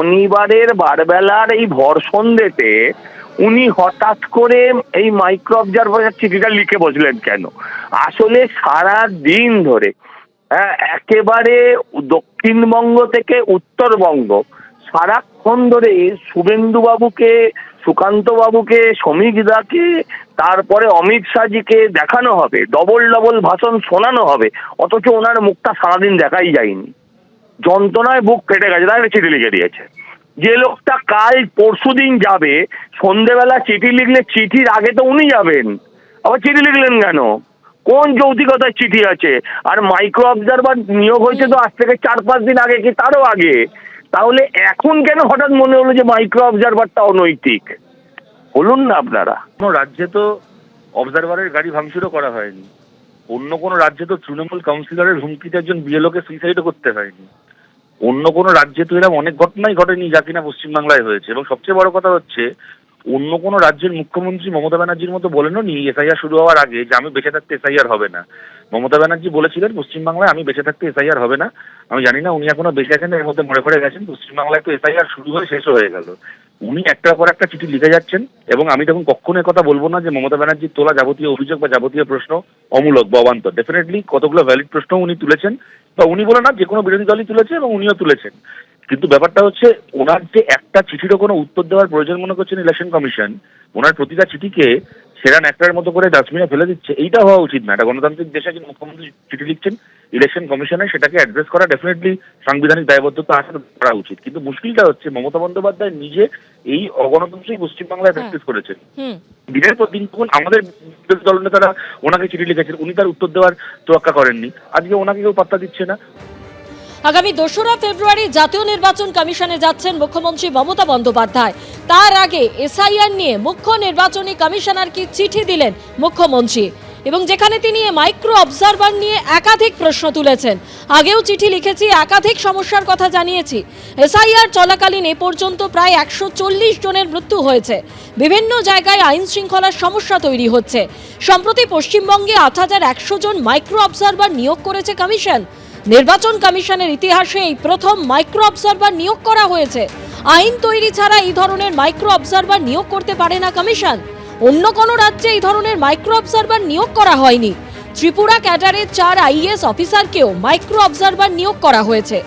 শনিবারের বারবেলার এই ভর সন্ধ্যেতে উনি হঠাৎ করে এই মাইক্রো অবজারভার চিঠিটা লিখে বসলেন কেন? আসলে সারা দিন ধরে একেবারে দক্ষিণবঙ্গ থেকে উত্তরবঙ্গ সারাক্ষণ ধরে শুভেন্দু বাবুকে, সুকান্ত বাবুকে, শ্রমিক দাকে, তারপরে অমিত শাহজিকে দেখানো হবে, ডবল ডবল ভাষণ শোনানো হবে, অথচ ওনার মুখটা সারাদিন দেখাই যায়নি। যন্ত্রণায় বুক ফেটে গেছে, তাই চিঠি লিখে দিয়েছে। যে লোকটা কাল পরশুদিন যাবে, সন্ধেবেলা চিঠি লিখলে চিঠির আগে তো উনি যাবেন, আবার চিঠি লিখলেন কেন? কোন যৌক্তিকতার চিঠি আছে? আর মাইক্রো অবজারভার নিয়োগ হয়েছে তো আজ থেকে 4-5 দিন আগে কি তারও আগে। তাহলে এখন কেন হঠাৎ মনে হলো যে মাইক্রো অবজারভারটা অনৈতিক? বলুন না আপনারা। কোনো রাজ্যে তো অবজারভারের গাড়ি ভাঙচুরও করা হয়নি, অন্য কোনো রাজ্যে তো তৃণমূল কাউন্সিলরের হুমকিতে একজন বিএলওকে সুইসাইডও করতে হয়নি, অন্য কোনো রাজ্যে তো এরকম অনেক ঘটনাই ঘটেনি যা কিনা পশ্চিমবাংলায় হয়েছে। এবং সবচেয়ে বড় কথা হচ্ছে, অন্য কোনো রাজ্যের মুখ্যমন্ত্রী মমতা ব্যানার্জির মতো বলেনও নি এসআইআর শুরু হওয়ার আগে যে আমি বেঁচে থাকতে এসআইআর হবে না। মমতা ব্যানার্জি বলেছিলেন পশ্চিমবাংলায় আমি বেঁচে থাকতে এসআইআর হবে না। আমি জানি না উনি এখনো বেঁচে আছেন, এর মধ্যে মরে পড়ে গেছেন। পশ্চিমবাংলায় তো এসআইআর শুরু হয়ে শেষ হয়ে গেল, উনি একটার পর একটা চিঠি লিখে যাচ্ছেন। এবং আমি তখন কখনো কথা বলবো না যে মমতা ব্যানার্জির তোলা যাবতীয় অভিযোগ বা যাবতীয় প্রশ্ন অমূলক বা অবান্তর। ডেফিনেটলি কতগুলো ভ্যালিড প্রশ্ন উনি তুলেছেন, বা উনি বলে না, যে কোনো বিরোধী দলই তুলেছে এবং উনিও তুলেছেন। কিন্তু ব্যাপারটা হচ্ছে, ওনার যে একটা চিঠিরও কোনো উত্তর দেওয়ার প্রয়োজন মনে করছেন ইলেকশন কমিশন, ওনার প্রতিটা চিঠিকে সেরা ন্যাকড়ার মতো করে ডাস্টবিনে ফেলে দিচ্ছে, এইটা হওয়া উচিত না। একটা গণতান্ত্রিক দেশে একজন মুখ্যমন্ত্রী চিঠি লিখছেন ইলেকশন কমিশনে, সেটাকে অ্যাড্রেস করা ডেফিনেটলি সাংবিধানিক দায়বদ্ধতা আছে, করা উচিত। কিন্তু মুশকিলটা হচ্ছে মমতা বন্দ্যোপাধ্যায় নিজে এই অগণতন্ত্রই পশ্চিমবাংলায় প্র্যাকটিস করেছেন। দিনের পর দিন যখন আমাদের বিরোধী দলনেতারা ওনাকে চিঠি লিখেছেন, উনি তার উত্তর দেওয়ার তোয়াক্কা করেননি। আজকে ওনাকে কেউ পাত্তা দিচ্ছে না। আগামী 2রা ফেব্রুয়ারি জাতীয় নির্বাচন কমিশনে যাচ্ছেন মুখ্যমন্ত্রী মমতা বন্দ্যোপাধ্যায়। তার আগে এসআইআর নিয়ে মুখ্য নির্বাচনী কমিশনারকে চিঠি দিলেন মুখ্যমন্ত্রী, এবং যেখানে তিনি মাইক্রো অবজারভার নিয়ে একাধিক প্রশ্ন তুলেছেন। আগেও চিঠি লিখেছি, একাধিক সমস্যার কথা জানিয়েছি। এসআইআর চলাকালীন এ পর্যন্ত প্রায় 140 জনের মৃত্যু হয়েছে। বিভিন্ন জায়গায় আইন শৃঙ্খলার সমস্যা তৈরি হচ্ছে। সম্প্রতি পশ্চিমবঙ্গে 8100 জন মাইক্রো অবজারভার নিয়োগ করেছে কমিশন। নির্বাচন কমিশনের ইতিহাসে এই প্রথম মাইক্রো অবজারভার নিয়োগ করা হয়েছে। আইন তৈরি ছাড়া এই ধরনের মাইক্রো অবজারভার নিয়োগ করতে পারে না কমিশন। অন্য কোনো রাজ্যে এই ধরনের মাইক্রো অবজারভার নিয়োগ করা হয়নি। ত্রিপুরা ক্যাডারের 4 আইএএস অফিসারকেও মাইক্রো অবজারভার নিয়োগ করা হয়েছে।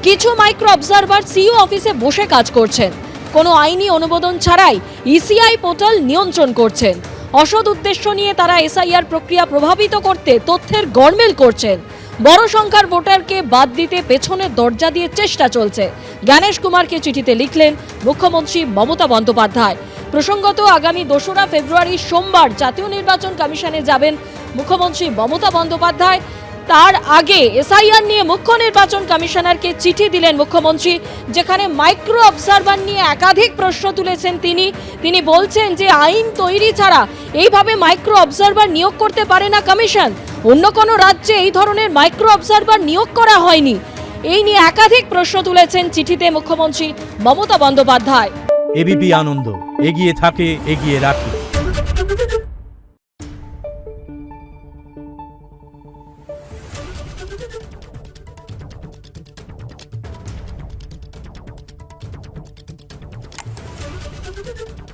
কিছু মাইক্রো অবজারভার সিইও অফিসে বসে কাজ করছেন, কোনো আইনি অনুমোদন ছাড়াই ইসিআই পোর্টাল নিয়ন্ত্রণ করছেন। অসৎ উদ্দেশ্য নিয়ে তারা এসআইআর প্রক্রিয়া প্রভাবিত করতে তথ্যের গরমিল করছেন। বড় সংখ্যার ভোটারকে বাদ দিতে পেছনের দরজা দিয়ে চেষ্টা চলছে। জ্ঞানেশ কুমারকে চিঠিতে লিখলেন মুখ্যমন্ত্রী মমতা বন্দ্যোপাধ্যায়। প্রসঙ্গত, আগামী 2রা ফেব্রুয়ারি সোমবার জাতীয় নির্বাচন কমিশনে যাবেন মুখ্যমন্ত্রী মমতা বন্দ্যোপাধ্যায়। তার আগে এসআইআর নিয়ে মুখ্য নির্বাচন কমিশনারকে চিঠি দিলেন মুখ্যমন্ত্রী, যেখানে মাইক্রো অবজারভার নিয়ে একাধিক প্রশ্ন তুলেছেন তিনি বলছেন যে আইন তৈরি ছাড়া এইভাবে মাইক্রো অবজারভার নিয়োগ করতে পারে না কমিশন। অন্য কোনো রাজ্যে এই ধরনের মাইক্রো অবজারভার নিয়োগ করা হয়নি। এই নিয়ে একাধিক প্রশ্ন তুলেছেন চিঠিতে মুখ্যমন্ত্রী মমতা বন্দ্যোপাধ্যায়। এবিপি আনন্দ, এগিয়ে থাকে, এগিয়ে রাখে। Thank you.